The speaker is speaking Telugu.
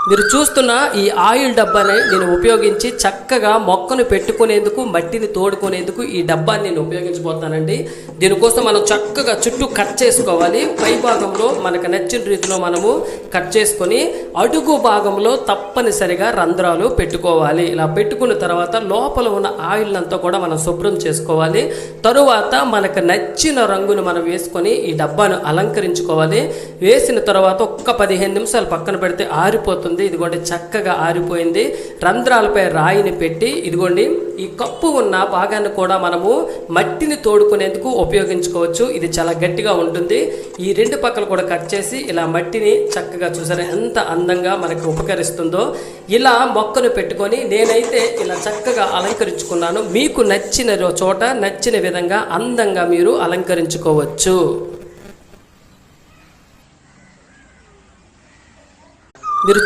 మీరు చూస్తున్న ఈ ఆయిల్ డబ్బాని నేను ఉపయోగించి చక్కగా మొక్కను పెట్టుకునేందుకు, మట్టిని తోడుకునేందుకు ఈ డబ్బాని నేను ఉపయోగించబోతానండి. దీనికోసం మనం చక్కగా చుట్టూ కట్ చేసుకోవాలి. పై భాగంలో మనకు నచ్చిన రీతిలో మనము కట్ చేసుకొని అడుగు భాగంలో తప్పనిసరిగా రంధ్రాలు పెట్టుకోవాలి. ఇలా పెట్టుకున్న తర్వాత లోపల ఉన్న ఆయిల్ అంతా కూడా మనం శుభ్రం చేసుకోవాలి. తరువాత మనకు నచ్చిన రంగును మనం వేసుకొని ఈ డబ్బాను అలంకరించుకోవాలి. వేసిన తర్వాత ఒక్క 15 నిమిషాలు పక్కన పెడితే ఆరిపోతుంది. ఇదిగోండి చక్కగా ఆరిపోయింది. రంధ్రాలపై రాయిని పెట్టి ఇదిగోండి ఈ కప్పు ఉన్న భాగాన్ని కూడా మనము మట్టిని తోడుకునేందుకు ఉపయోగించుకోవచ్చు. ఇది చాలా గట్టిగా ఉంటుంది. ఈ రెండు పక్కలు కూడా కట్ చేసి ఇలా మట్టిని చక్కగా చూసారా ఎంత అందంగా మనకు ఉపకరిస్తుందో. ఇలా మొక్కను పెట్టుకొని నేనైతే ఇలా చక్కగా అలంకరించుకున్నాను. మీకు నచ్చిన చోట నచ్చిన విధంగా అందంగా మీరు అలంకరించుకోవచ్చు. మీరు